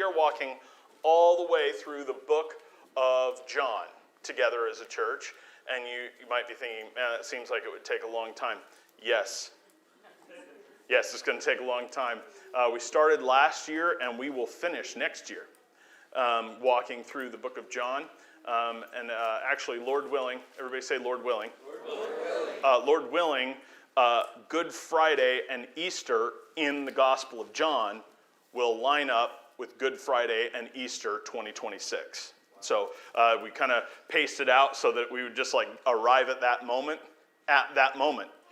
are walking all the way through the book of John together as a church. And you might be thinking, man, it seems like it would take a long time. Yes. Yes, it's going to take a long time. We started last year, and we will finish next year walking through the book of John. Actually, Lord willing, everybody say Lord willing. Lord willing, Good Friday and Easter in the Gospel of John will line up with Good Friday and Easter 2026. So we kind of paced it out so that we would just like arrive at that moment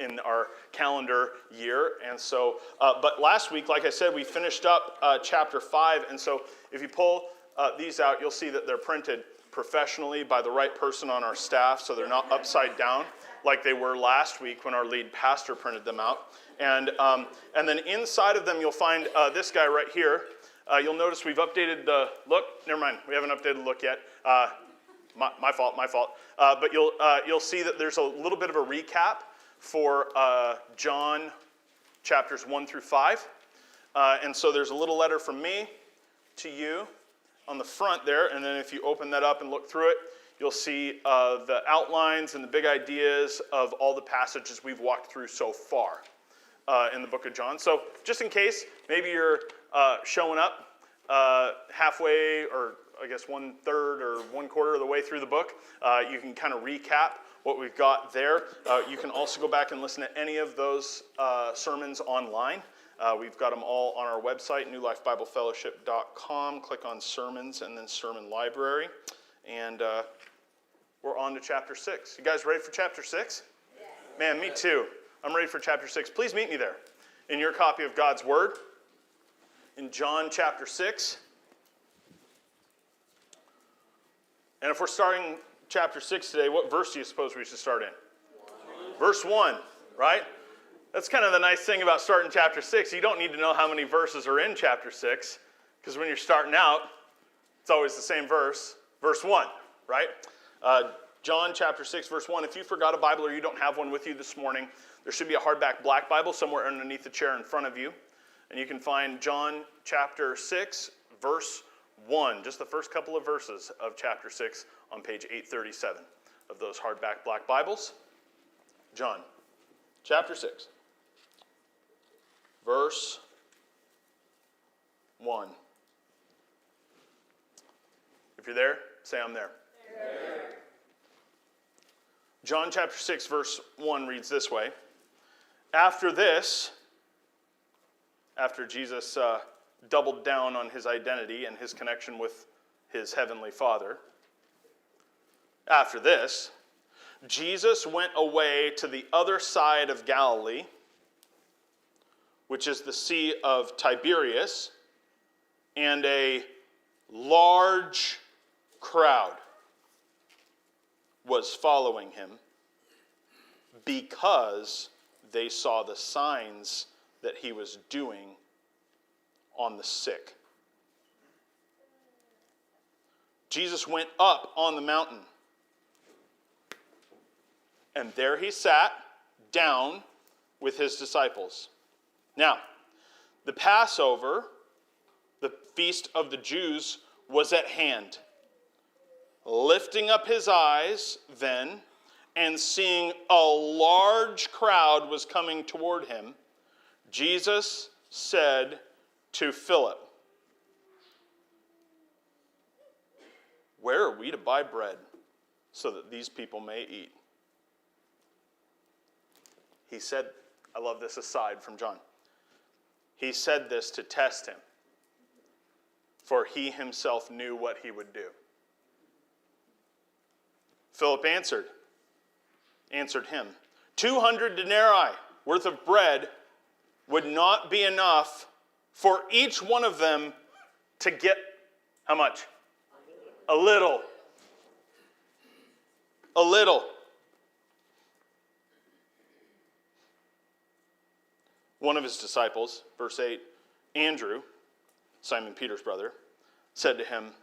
in our calendar year. And so, but last week, like I said, we finished up chapter 5. And so if you pull these out, you'll see that they're printed professionally by the right person on our staff, so they're not upside down like they were last week when our lead pastor printed them out. And then inside of them, you'll find this guy right here. You'll notice we've updated the look. Never mind, we haven't updated the look yet. My fault. But you'll see that there's a little bit of a recap for John chapters 1 through 5. And so there's a little letter from me to you on the front there. And then if you open that up and look through it, you'll see the outlines and the big ideas of all the passages we've walked through so far in the book of John. So just in case, maybe you're showing up halfway, or I guess 1/3 or 1/4 of the way through the book, you can kind of recap what we've got there. You can also go back and listen to any of those sermons online. We've got them all on our website, newlifebiblefellowship.com. Click on sermons and then sermon library. And we're on to chapter 6. You guys ready for chapter 6? Yeah. Man, me too. I'm ready for chapter 6. Please meet me there in your copy of God's Word in John chapter 6. And if we're starting chapter 6 today, what verse do you suppose we should start in? 1. Verse 1, right? That's kind of the nice thing about starting chapter 6. You don't need to know how many verses are in chapter 6, because when you're starting out, it's always the same verse. Verse 1, right? John chapter 6, verse 1. If you forgot a Bible or you don't have one with you this morning, there should be a hardback black Bible somewhere underneath the chair in front of you. And you can find John chapter 6, verse 1, just the first couple of verses of chapter 6 on page 837 of those hardback black Bibles. John chapter 6, verse 1. If you're there, say I'm there. There. John chapter 6, verse 1 reads this way. After this, after Jesus doubled down on his identity and his connection with his heavenly Father, after this, Jesus went away to the other side of Galilee, which is the Sea of Tiberias, and a large crowd was following him because they saw the signs that he was doing on the sick. Jesus went up on the mountain, and there he sat down with his disciples. Now, the Passover, the feast of the Jews, was at hand. Lifting up his eyes then, and seeing a large crowd was coming toward him, Jesus said to Philip, "Where are we to buy bread so that these people may eat?" He said, I love this aside from John. He said this to test him, for he himself knew what he would do. Philip answered him, 200 denarii worth of bread would not be enough for each one of them to get, how much? A little. A little. One of his disciples, verse 8, Andrew, Simon Peter's brother, said to him,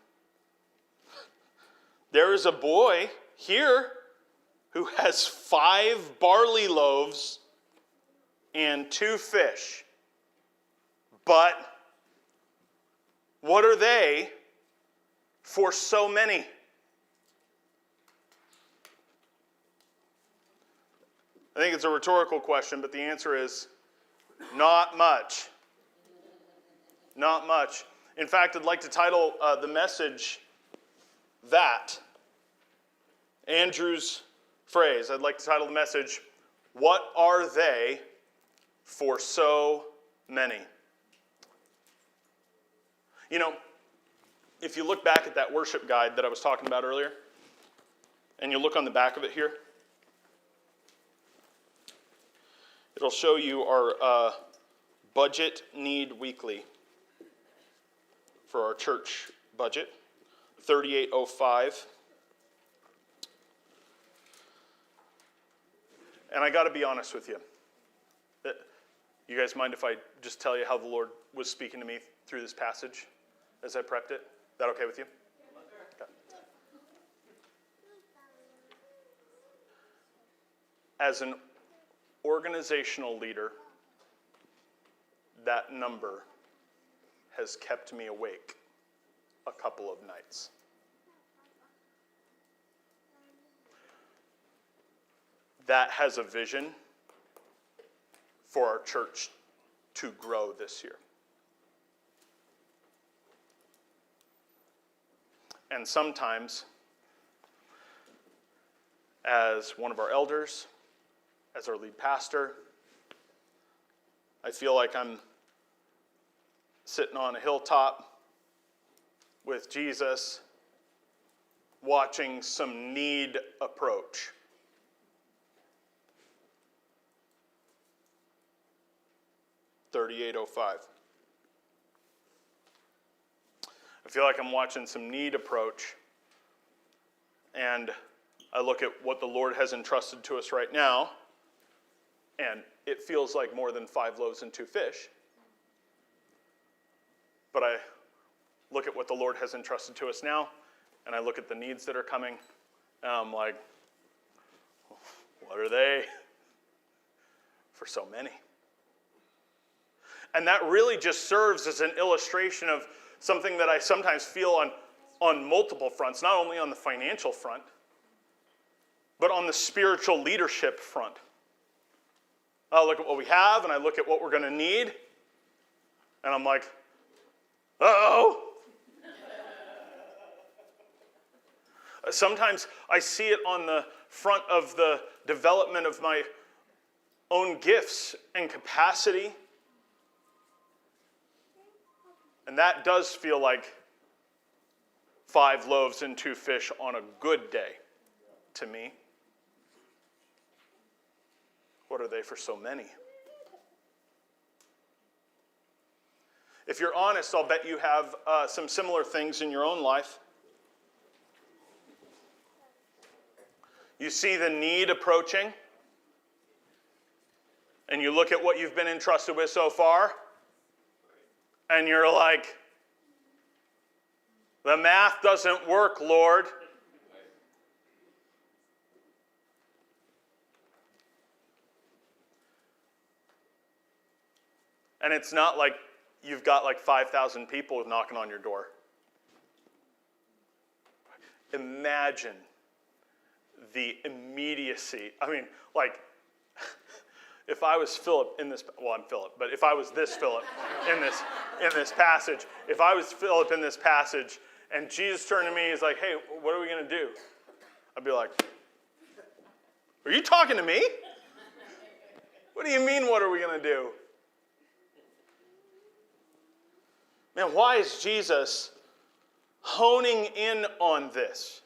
"There is a boy here who has 5 barley loaves and 2 fish, but What are they for so many? I think it's a rhetorical question, but the answer is not much. Not much. In fact, I'd like to title the message that. Andrew's phrase. I'd like to title the message, What Are They for So Many? You know, if you look back at that worship guide that I was talking about earlier, and you look on the back of it here, it'll show you our budget need weekly for our church budget, 3805. And I got to be honest with you. You guys mind if I just tell you how the Lord was speaking to me through this passage as I prepped it? Is that okay with you? Okay. As an organizational leader, that number has kept me awake a couple of nights. That has a vision for our church to grow this year. And sometimes, as one of our elders, as our lead pastor, I feel like I'm sitting on a hilltop with Jesus, watching some need approach. $38.05. I feel like I'm watching some need approach, and I look at what the Lord has entrusted to us right now, and it feels like more than 5 loaves and 2 fish. But I look at what the Lord has entrusted to us now, and I look at the needs that are coming, and I'm like, what are they for so many? And that really just serves as an illustration of something that I sometimes feel on multiple fronts, not only on the financial front, but on the spiritual leadership front. I look at what we have, and I look at what we're going to need, and I'm like, uh-oh. Sometimes I see it on the front of the development of my own gifts and capacity. And that does feel like 5 loaves and 2 fish on a good day to me. What are they for so many? If you're honest, I'll bet you have some similar things in your own life. You see the need approaching, and you look at what you've been entrusted with so far, and you're like, the math doesn't work, Lord. And it's not like you've got like 5,000 people knocking on your door. Imagine the immediacy. I mean, like, if I was Philip in this, well, I'm Philip, but if I was this Philip in this passage, if I was Philip in this passage, and Jesus turned to me, he's like, hey, what are we going to do? I'd be like, are you talking to me? What do you mean, what are we going to do? Man, why is Jesus honing in on this?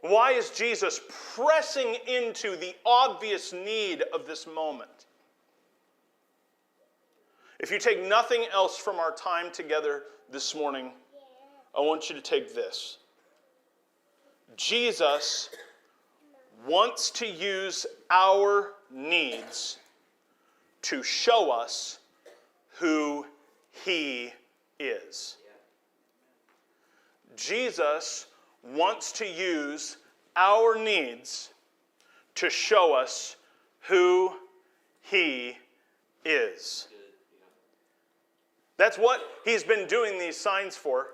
Why is Jesus pressing into the obvious need of this moment? If you take nothing else from our time together this morning, I want you to take this. Jesus wants to use our needs to show us who He is. Jesus wants to use our needs to show us who He is. That's what he's been doing these signs for.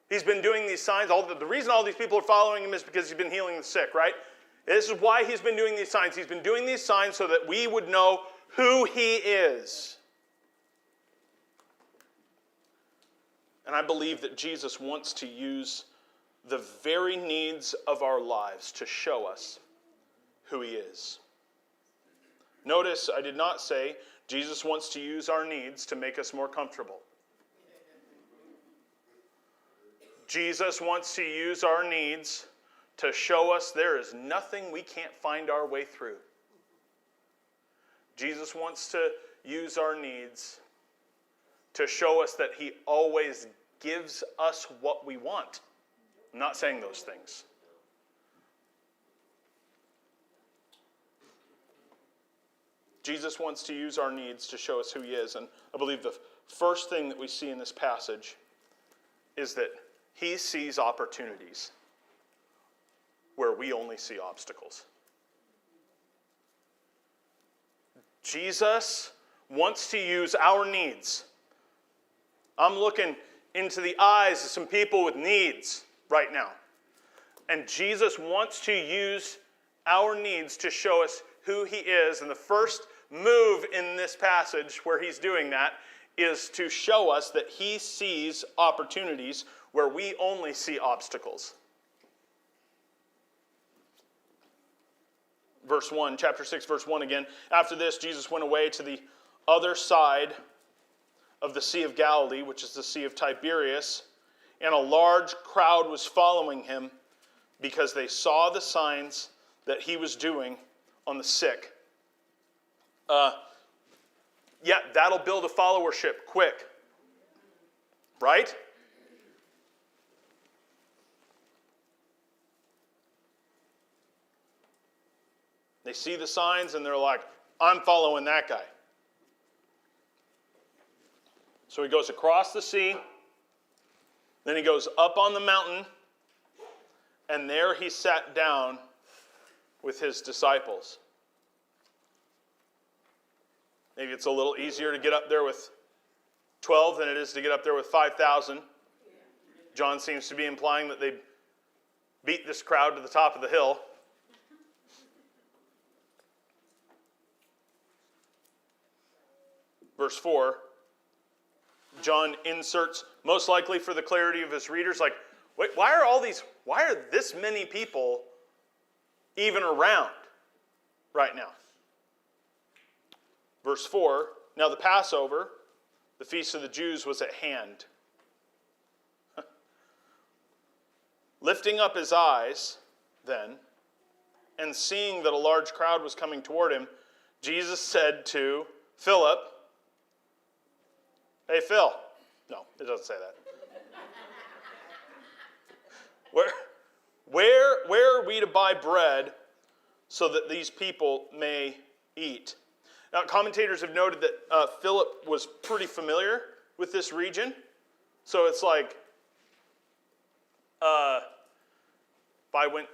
He's been doing these signs. The reason all these people are following him is because he's been healing the sick, right? This is why he's been doing these signs. He's been doing these signs so that we would know who he is. And I believe that Jesus wants to use the very needs of our lives to show us who he is. Notice I did not say Jesus wants to use our needs to make us more comfortable. Jesus wants to use our needs to show us there is nothing we can't find our way through. Jesus wants to use our needs to show us that he always gives us what we want. I'm not saying those things. Jesus wants to use our needs to show us who he is. And I believe the first thing that we see in this passage is that he sees opportunities where we only see obstacles. Jesus wants to use our needs. I'm looking into the eyes of some people with needs right now. And Jesus wants to use our needs to show us who he is. And the first move in this passage where he's doing that is to show us that he sees opportunities where we only see obstacles. Verse 1, chapter 6, verse 1 again. After this, Jesus went away to the other side of the Sea of Galilee, which is the Sea of Tiberias, and a large crowd was following him because they saw the signs that he was doing on the sick. That'll build a followership quick. Right? They see the signs and they're like, I'm following that guy. So he goes across the sea, then he goes up on the mountain, and there he sat down with his disciples. Maybe it's a little easier to get up there with 12 than it is to get up there with 5,000. John seems to be implying that they beat this crowd to the top of the hill. Verse 4, John inserts, most likely for the clarity of his readers, like, wait, why are this many people even around right now? Verse 4, now the Passover, the feast of the Jews, was at hand. Lifting up his eyes, then, and seeing that a large crowd was coming toward him, Jesus said to Philip, hey, Phil. No, it doesn't say that. Where are we to buy bread so that these people may eat? Now, commentators have noted that Philip was pretty familiar with this region. So it's like, if I went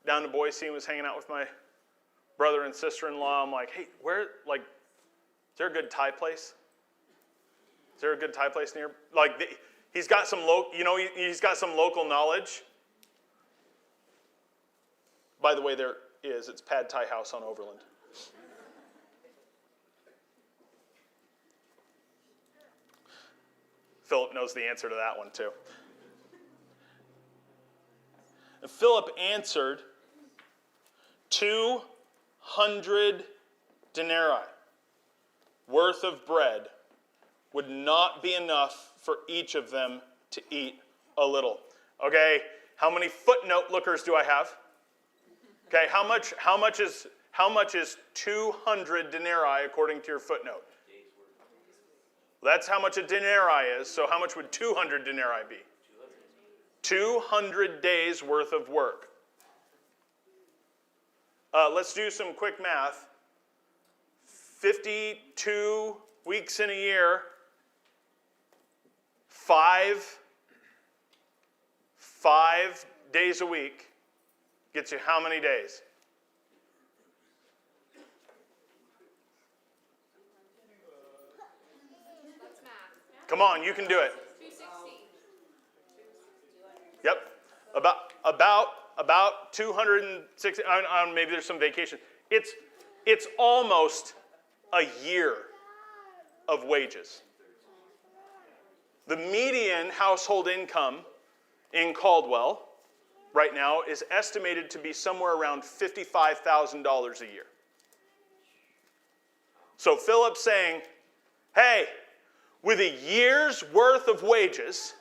down to Boise and was hanging out with my brother and sister-in-law, I'm like, hey, is there a good Thai place? Is there a good Thai place near? He's got some he's got some local knowledge. By the way, there is. It's Pad Thai House on Overland. Philip knows the answer to that one too. And Philip answered, 200 denarii worth of bread would not be enough for each of them to eat a little. Okay, how many footnote lookers do I have? Okay, how much is 200 denarii according to your footnote? That's how much a denarii is, so how much would 200 denarii be? 200 days worth of work. Let's do some quick math. 52 weeks in a year, 5 days a week gets you how many days? Come on, you can do it. 260. Yep. About 260. Maybe there's some vacation. It's almost a year of wages. The median household income in Caldwell right now is estimated to be somewhere around $55,000 a year. So Philip's saying, hey, with a year's worth of wages,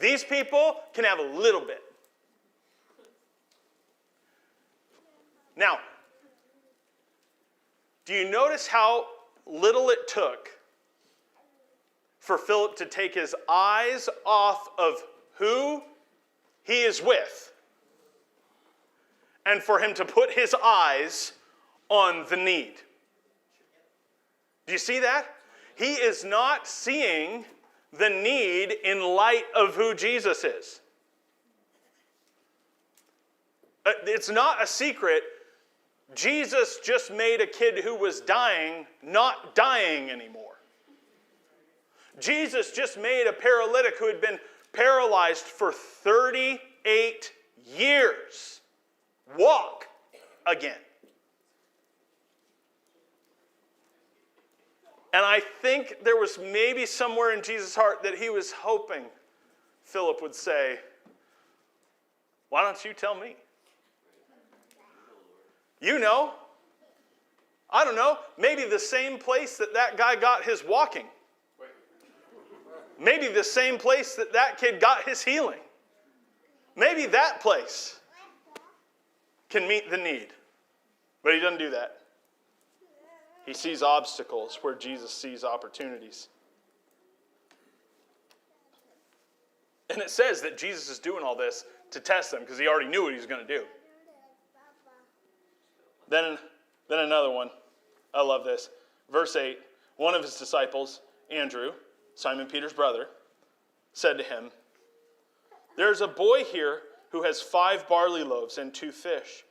these people can have a little bit. Now, do you notice how little it took for Philip to take his eyes off of who he is with and for him to put his eyes on the need? Do you see that? He is not seeing the need in light of who Jesus is. It's not a secret. Jesus just made a kid who was dying not dying anymore. Jesus just made a paralytic who had been paralyzed for 38 years walk again. And I think there was maybe somewhere in Jesus' heart that he was hoping Philip would say, why don't you tell me? You know. I don't know. Maybe the same place that guy got his walking. Maybe the same place that kid got his healing. Maybe that place can meet the need. But he doesn't do that. He sees obstacles where Jesus sees opportunities. And it says that Jesus is doing all this to test them because he already knew what he was going to do. Then another one. I love this. Verse 8. One of his disciples, Andrew, Simon Peter's brother, said to him, there's a boy here who has 5 barley loaves and 2 fish.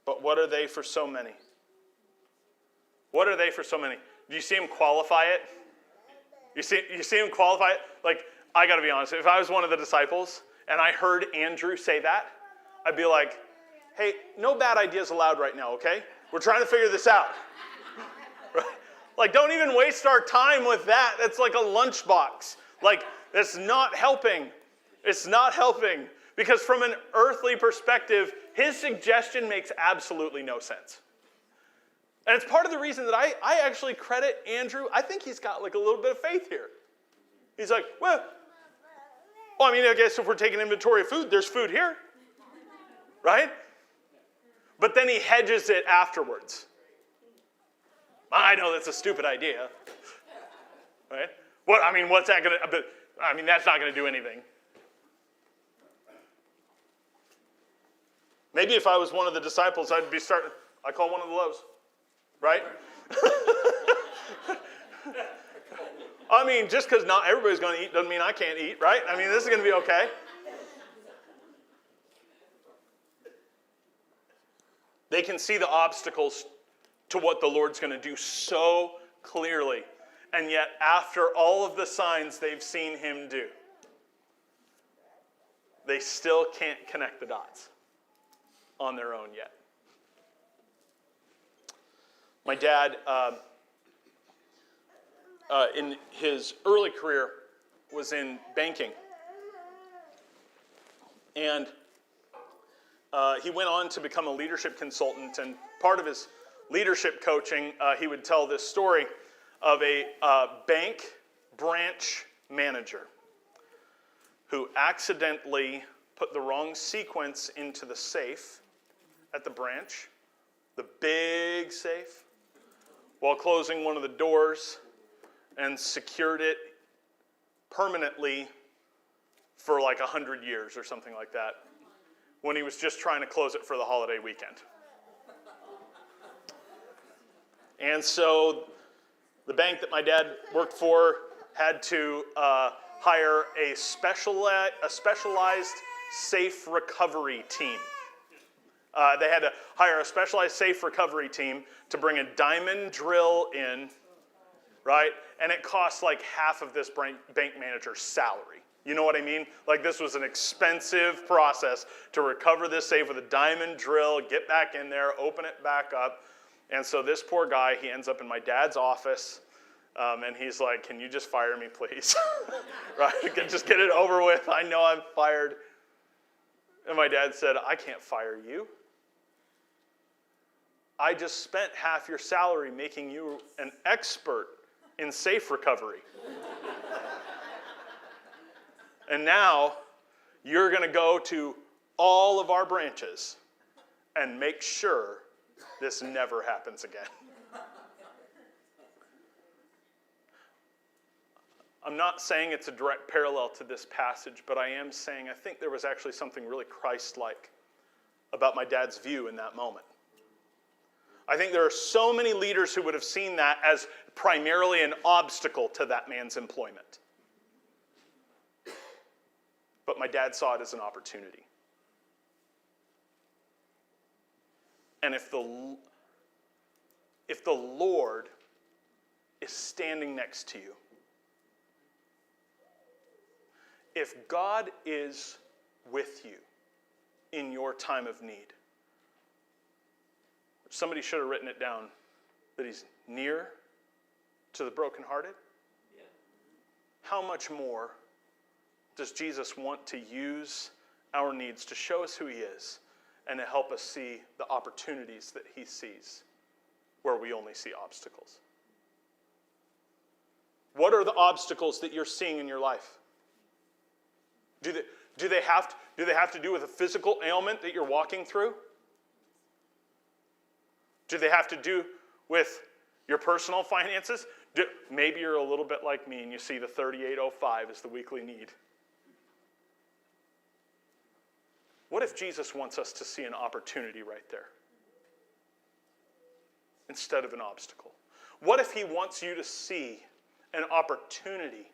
But what are they for so many? What are they for so many? Do you see him qualify it? You see him qualify it? Like, I got to be honest. If I was one of the disciples and I heard Andrew say that, I'd be like, hey, no bad ideas allowed right now, okay? We're trying to figure this out. Right? Like, don't even waste our time with that. That's like a lunchbox. Like, that's not helping. It's not helping. Because from an earthly perspective, his suggestion makes absolutely no sense. And it's part of the reason that I actually credit Andrew. I think he's got like a little bit of faith here. He's like, well, I mean, I guess if we're taking inventory of food, there's food here. Right? But then he hedges it afterwards. I know that's a stupid idea. Right? What's that going to, that's not going to do anything. Maybe if I was one of the disciples, I'd call one of the loaves. Right? Just because not everybody's going to eat doesn't mean I can't eat, right? This is going to be okay. They can see the obstacles to what the Lord's going to do so clearly. And yet, after all of the signs they've seen him do, they still can't connect the dots on their own yet. My dad, in his early career, was in banking. And he went on to become a leadership consultant. And part of his leadership coaching, he would tell this story of a bank branch manager who accidentally put the wrong sequence into the safe at the branch, the big safe, while closing one of the doors, and secured it permanently for like 100 years or something like that, when he was just trying to close it for the holiday weekend. And so the bank that my dad worked for had to hire a specialized safe recovery team. They had to hire a specialized safe recovery team to bring a diamond drill in right? And it cost like half of this bank manager's salary. You know what I mean? Like this was an expensive process to recover this safe with a diamond drill, get back in there, open it back up. And so this poor guy, he ends up in my dad's office, and he's like, can you just fire me, please? Right? Just get it over with. I know I'm fired. And my dad said, I can't fire you. I just spent half your salary making you an expert in safe recovery. And now you're going to go to all of our branches and make sure this never happens again. I'm not saying it's a direct parallel to this passage, but I am saying I think there was actually something really Christ-like about my dad's view in that moment. I think there are so many leaders who would have seen that as primarily an obstacle to that man's employment. But my dad saw it as an opportunity. And if the Lord is standing next to you, if God is with you in your time of need, somebody should have written it down, that he's near to the brokenhearted. Yeah. How much more does Jesus want to use our needs to show us who he is and to help us see the opportunities that he sees where we only see obstacles? What are the obstacles that you're seeing in your life? Do they have to do with a physical ailment that you're walking through? Do they have to do with your personal finances? Maybe you're a little bit like me and you see the 3805 as the weekly need. What if Jesus wants us to see an opportunity right there instead of an obstacle? What if he wants you to see an opportunity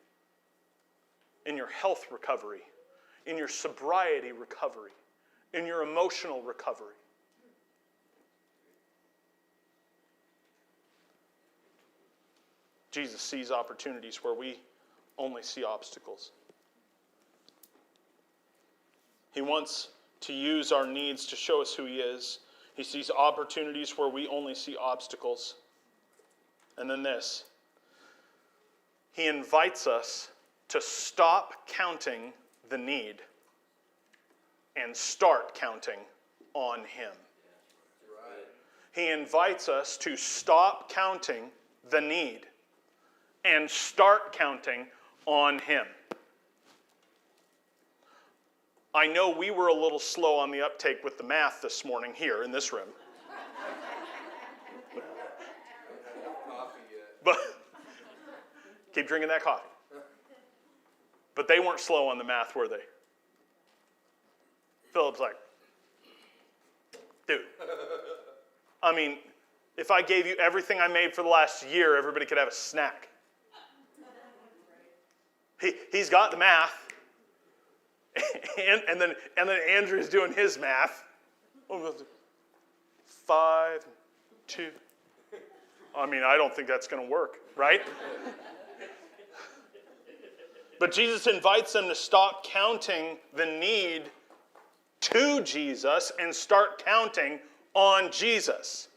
in your health recovery, in your sobriety recovery, in your emotional recovery? Jesus sees opportunities where we only see obstacles. He wants to use our needs to show us who he is. He sees opportunities where we only see obstacles. And then this. He invites us to stop counting the need and start counting on him. He invites us to stop counting the need and start counting on him. I know we were a little slow on the uptake with the math this morning here in this room. But keep drinking that coffee. But they weren't slow on the math, were they? Philip's like, dude, I mean, if I gave you everything I made for the last year, everybody could have a snack. He's got the math. And then Andrew's doing his math. 5, 2. I mean, I don't think that's going to work, right? But Jesus invites them to stop counting the need to Jesus and start counting on Jesus.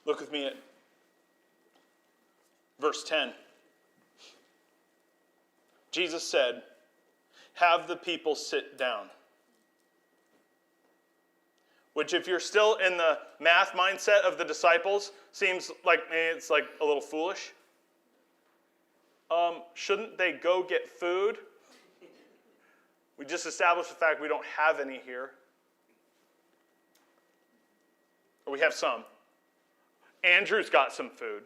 Look with me at verse 10. Jesus said, have the people sit down. Which, if you're still in the math mindset of the disciples, seems like it's like a little foolish. Shouldn't they go get food? We just established the fact we don't have any here. Or we have some. Andrew's got some food.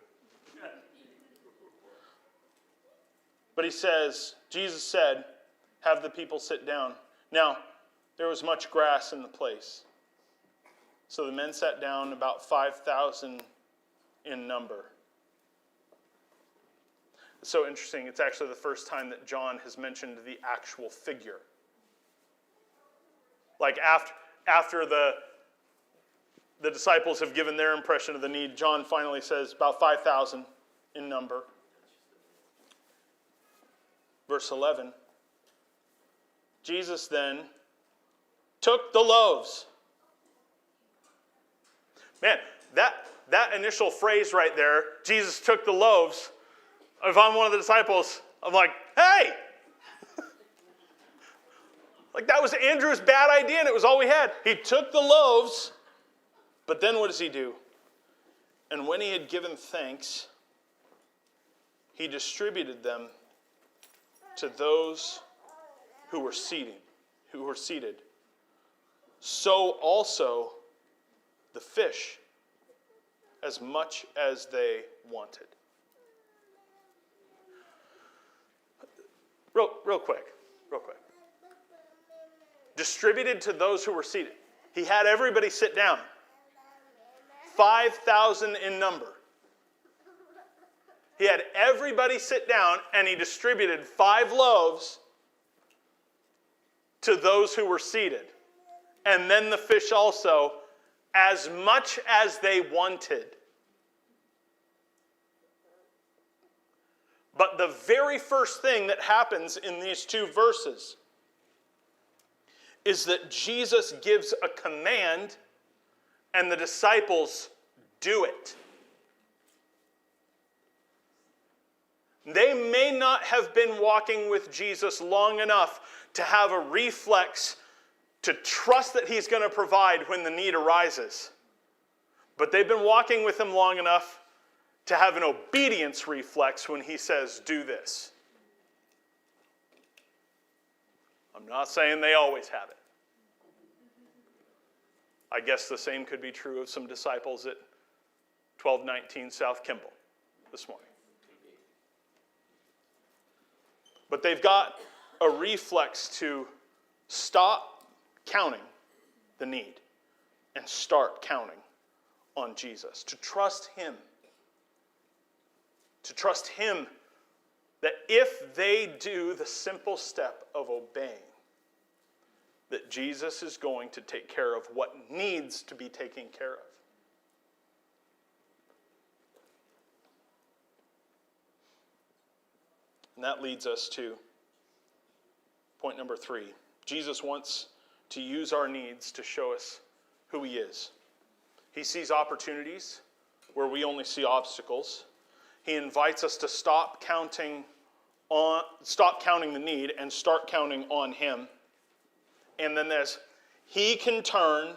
But he says, Jesus said, have the people sit down. Now, there was much grass in the place. So the men sat down, about 5,000 in number. It's so interesting. It's actually the first time that John has mentioned the actual figure. Like after the disciples have given their impression of the need. John finally says about 5,000 in number. Verse 11. Jesus then took the loaves. Man, that initial phrase right there, Jesus took the loaves. If I'm one of the disciples, I'm like, hey! Like that was Andrew's bad idea and it was all we had. He took the loaves, but then what does he do? And when he had given thanks, he distributed them to those who were seated. So also the fish, as much as they wanted. Real quick. Distributed to those who were seated. He had everybody sit down. 5,000 in number. He had everybody sit down and he distributed 5 loaves to those who were seated. And then the fish also, as much as they wanted. But the very first thing that happens in these 2 verses is that Jesus gives a command and the disciples do it. They may not have been walking with Jesus long enough to have a reflex to trust that he's going to provide when the need arises. But they've been walking with him long enough to have an obedience reflex when he says, do this. I'm not saying they always have it. I guess the same could be true of some disciples at 1219 South Kimball this morning. But they've got a reflex to stop counting the need and start counting on Jesus. To trust him. To trust him that if they do the simple step of obeying, that Jesus is going to take care of what needs to be taken care of. And that leads us to point number 3. Jesus wants to use our needs to show us who he is. He sees opportunities where we only see obstacles. He invites us to stop counting the need and start counting on him. And then there's, he can turn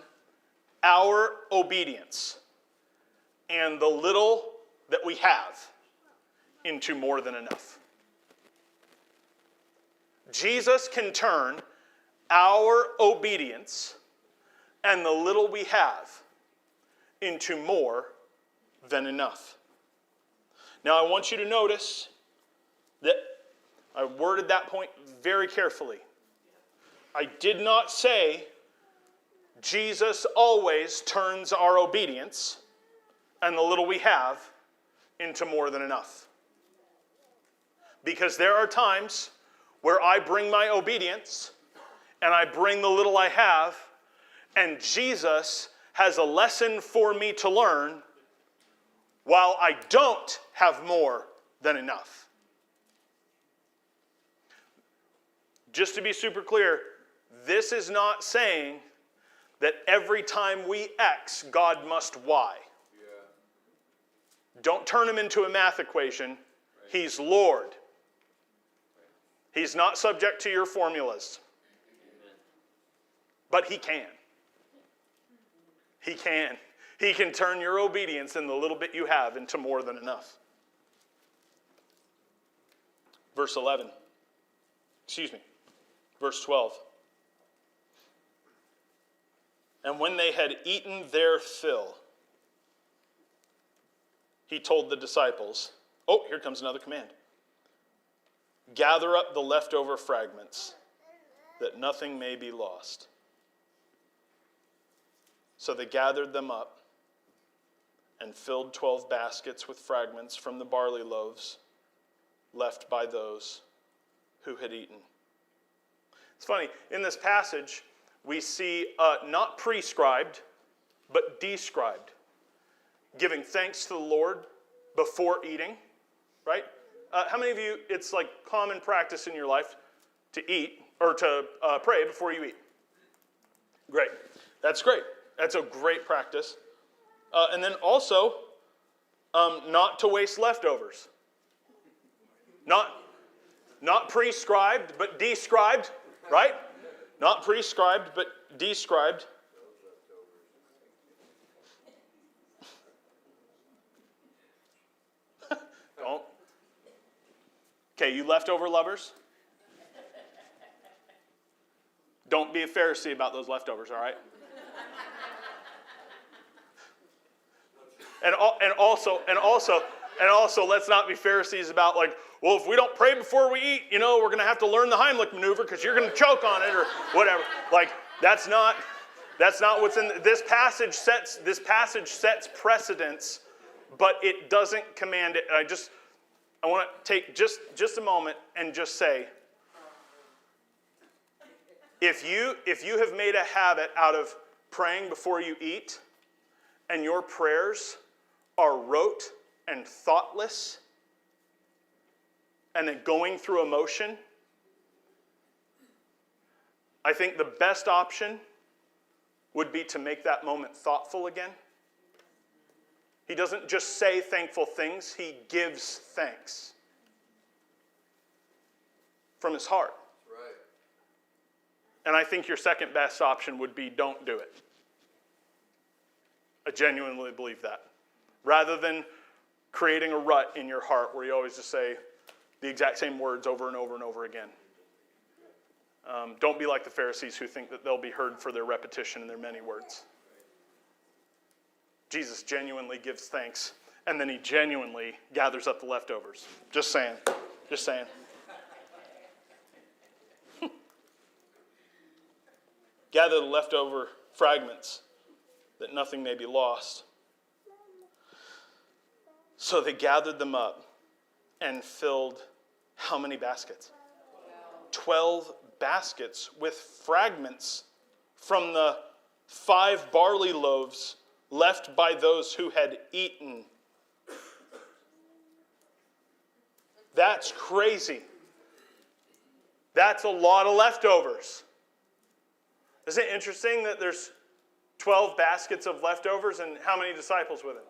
our obedience and the little that we have into more than enough. Jesus can turn our obedience and the little we have into more than enough. Now I want you to notice that I worded that point very carefully. I did not say Jesus always turns our obedience and the little we have into more than enough. Because there are times where I bring my obedience and I bring the little I have, and Jesus has a lesson for me to learn while I don't have more than enough. Just to be super clear, this is not saying that every time we X, God must Y. Yeah. Don't turn him into a math equation. Right. He's Lord. Right. He's not subject to your formulas. Amen. But he can. He can. He can turn your obedience and the little bit you have into more than enough. Verse 12. And when they had eaten their fill, he told the disciples, oh, here comes another command. Gather up the leftover fragments, that nothing may be lost. So they gathered them up and filled 12 baskets with fragments from the barley loaves left by those who had eaten. It's funny, in this passage, we see not prescribed, but described. Giving thanks to the Lord before eating, right? How many of you, it's like common practice in your life to eat or to pray before you eat? Great. That's great. That's a great practice. And then also, not to waste leftovers. Not prescribed, but described, right? Not prescribed, but described. Don't. Okay, you leftover lovers? Don't be a Pharisee about those leftovers, all right? And also, let's not be Pharisees about like, well, if we don't pray before we eat, we're going to have to learn the Heimlich maneuver because you're going to choke on it or whatever. Like, that's not what's in this passage. This passage sets precedence, but it doesn't command it. And I want to take just a moment and just say, if you have made a habit out of praying before you eat, and your prayers are rote and thoughtless, and then going through emotion, I think the best option would be to make that moment thoughtful again. He doesn't just say thankful things, he gives thanks from his heart. Right. And I think your second best option would be don't do it. I genuinely believe that. Rather than creating a rut in your heart where you always just say the exact same words over and over and over again. Don't be like the Pharisees who think that they'll be heard for their repetition and their many words. Jesus genuinely gives thanks, and then he genuinely gathers up the leftovers. Just saying. Just saying. Gather the leftover fragments that nothing may be lost. So they gathered them up and filled how many baskets? 12 baskets with fragments from the 5 barley loaves left by those who had eaten. That's crazy. That's a lot of leftovers. Isn't it interesting that there's 12 baskets of leftovers and how many disciples with him?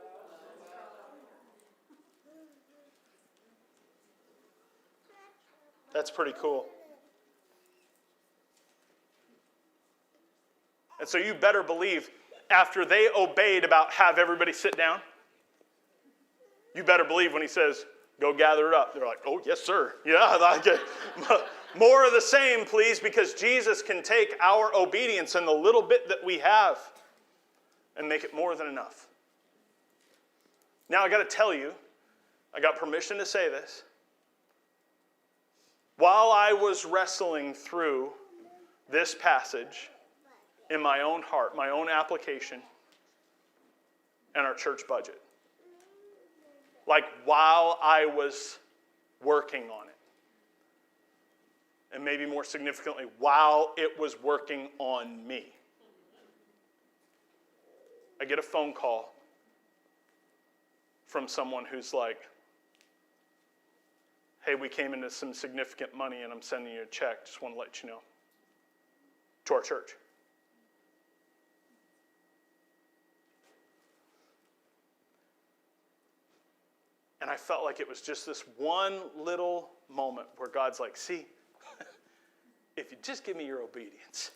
That's pretty cool. And so you better believe after they obeyed about have everybody sit down, you better believe when he says, go gather it up. They're like, oh, yes, sir. Yeah, like it. More of the same, please, because Jesus can take our obedience and the little bit that we have and make it more than enough. Now, I got to tell you, I got permission to say this. While I was wrestling through this passage in my own heart, my own application, and our church budget, like while I was working on it, and maybe more significantly, while it was working on me, I get a phone call from someone who's like, hey, we came into some significant money and I'm sending you a check. Just want to let you know. To our church. And I felt like it was just this one little moment where God's like, see, if you just give me your obedience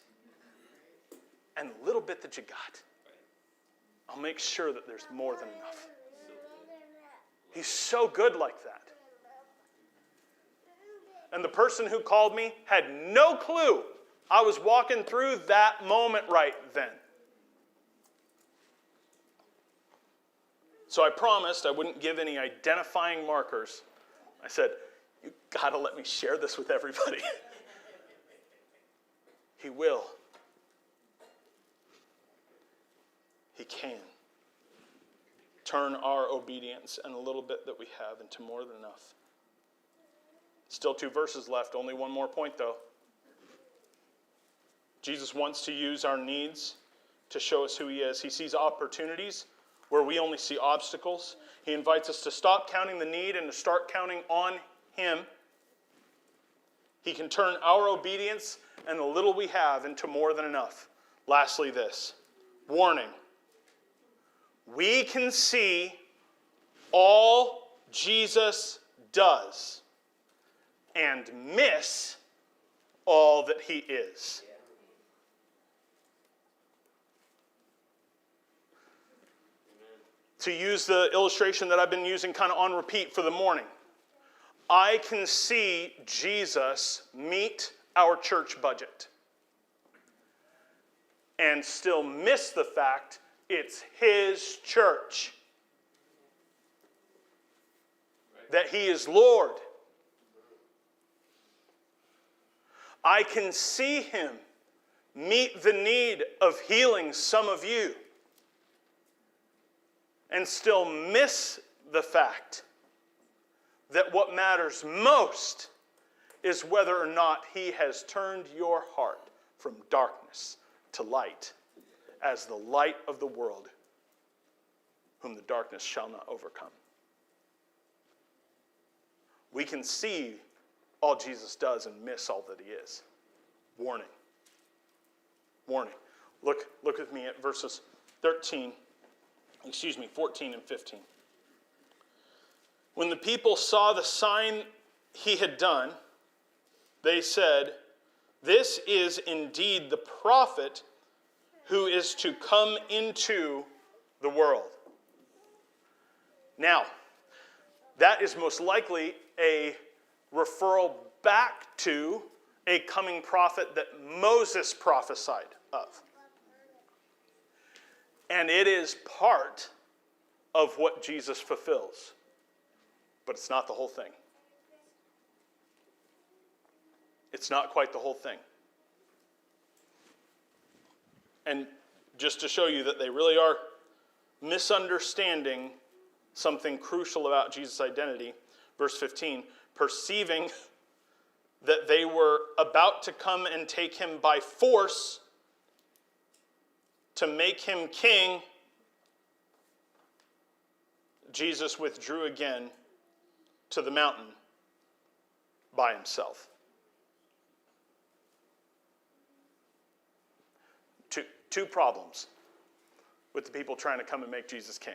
and the little bit that you got, I'll make sure that there's more than enough. He's so good like that. And the person who called me had no clue I was walking through that moment right then. So I promised I wouldn't give any identifying markers. I said, you got to let me share this with everybody. He will. He can. Turn our obedience and a little bit that we have into more than enough. Still 2 verses left. Only one more point, though. Jesus wants to use our needs to show us who he is. He sees opportunities where we only see obstacles. He invites us to stop counting the need and to start counting on him. He can turn our obedience and the little we have into more than enough. Lastly, this warning. We can see all Jesus does and miss all that he is. To use the illustration that I've been using kind of on repeat for the morning, I can see Jesus meet our church budget and still miss the fact it's his church. That he is Lord. I can see him meet the need of healing some of you and still miss the fact that what matters most is whether or not he has turned your heart from darkness to light as the light of the world, whom the darkness shall not overcome. We can see all Jesus does and miss all that he is. Warning. Warning. Look with me at verses 14 and 15. When the people saw the sign he had done, they said, "This is indeed the prophet who is to come into the world." Now, that is most likely a referral back to a coming prophet that Moses prophesied of. And it is part of what Jesus fulfills. But it's not the whole thing. It's not quite the whole thing. And just to show you that they really are misunderstanding something crucial about Jesus' identity, verse 15, perceiving that they were about to come and take him by force to make him king, Jesus withdrew again to the mountain by himself. Two problems with the people trying to come and make Jesus king.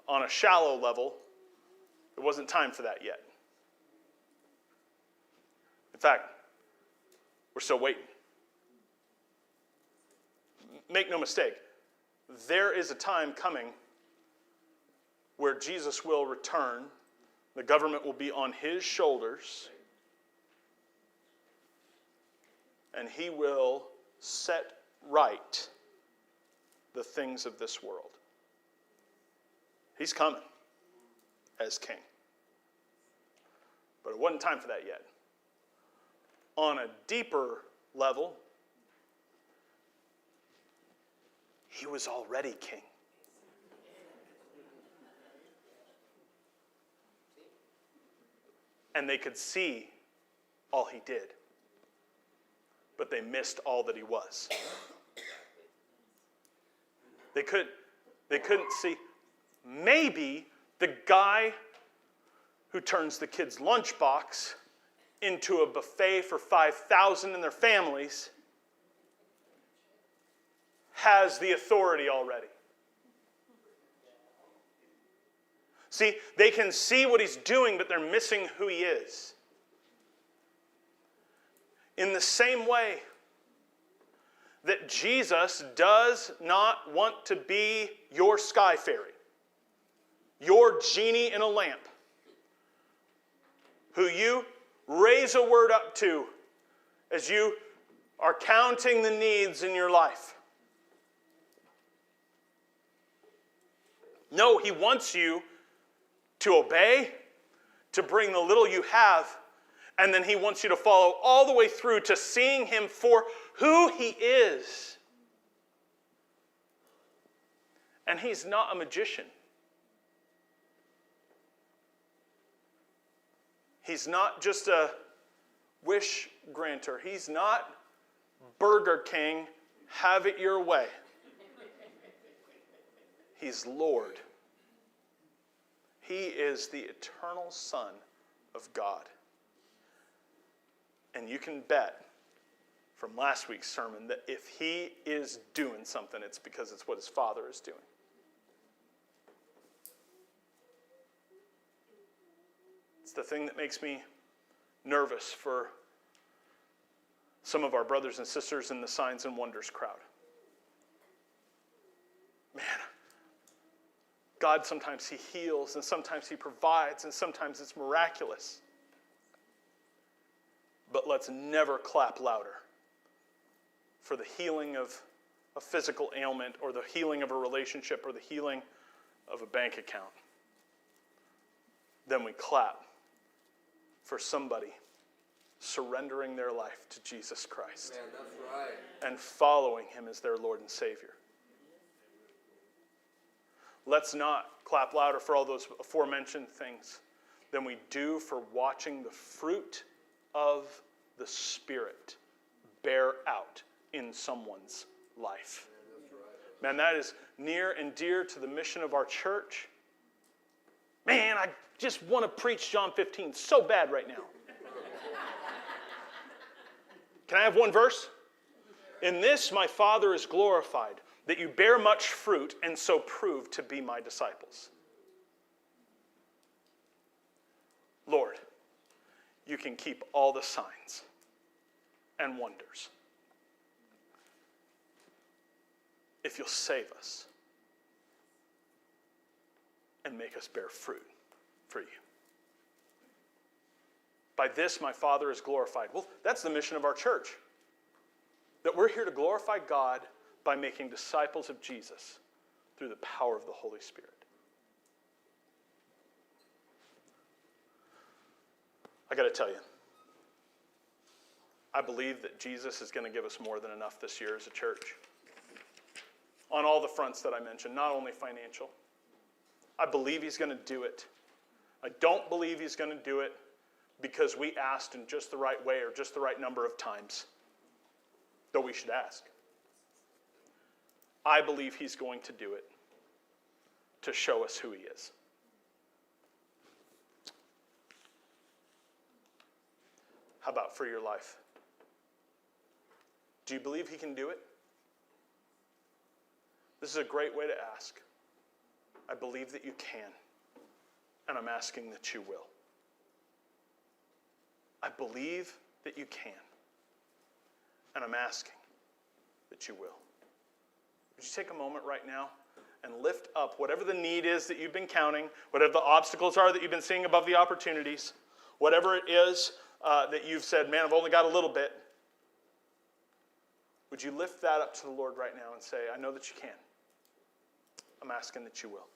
On a shallow level, it wasn't time for that yet. In fact, we're still waiting. Make no mistake, there is a time coming where Jesus will return. The government will be on his shoulders, and he will set right the things of this world. He's coming as king. But it wasn't time for that yet. On a deeper level, he was already king. And they could see all he did. But they missed all that he was. They couldn't see. Maybe the guy who turns the kids' lunchbox into a buffet for 5,000 and their families has the authority already. See, they can see what he's doing, but they're missing who he is. In the same way that Jesus does not want to be your sky fairy, your genie in a lamp, who you raise a word up to as you are counting the needs in your life. No, he wants you to obey, to bring the little you have, and then he wants you to follow all the way through to seeing him for who he is. And he's not a magician. He's not just a wish granter. He's not Burger King Have it your way. He's Lord. He is the eternal Son of God. And you can bet from last week's sermon that if he is doing something, it's because it's what his Father is doing. It's the thing that makes me nervous for some of our brothers and sisters in the signs and wonders crowd. Man, God, sometimes he heals, and sometimes he provides, and sometimes it's miraculous. But let's never clap louder for the healing of a physical ailment, or the healing of a relationship, or the healing of a bank account than we clap for somebody surrendering their life to Jesus Christ. Man, that's right. And following him as their Lord and Savior. Let's not clap louder for all those aforementioned things than we do for watching the fruit of the Spirit bear out in someone's life. Man, that is near and dear to the mission of our church. Man, I just want to preach John 15 so bad right now. Can I have one verse? In this my Father is glorified, that you bear much fruit and so prove to be my disciples. Lord, you can keep all the signs and wonders if you'll save us and make us bear fruit for you. By this my Father is glorified. Well, that's the mission of our church. That we're here to glorify God by making disciples of Jesus through the power of the Holy Spirit. I got to tell you, I believe that Jesus is going to give us more than enough this year as a church. On all the fronts that I mentioned, not only financial. I believe he's going to do it. I don't believe he's going to do it because we asked in just the right way or just the right number of times, though we should ask. I believe he's going to do it to show us who he is. How about for your life? Do you believe he can do it? This is a great way to ask. I believe that you can, and I'm asking that you will. I believe that you can, and I'm asking that you will. Would you take a moment right now and lift up whatever the need is that you've been counting, whatever the obstacles are that you've been seeing above the opportunities, whatever it is that you've said, man, I've only got a little bit. Would you lift that up to the Lord right now and say, I know that you can. I'm asking that you will.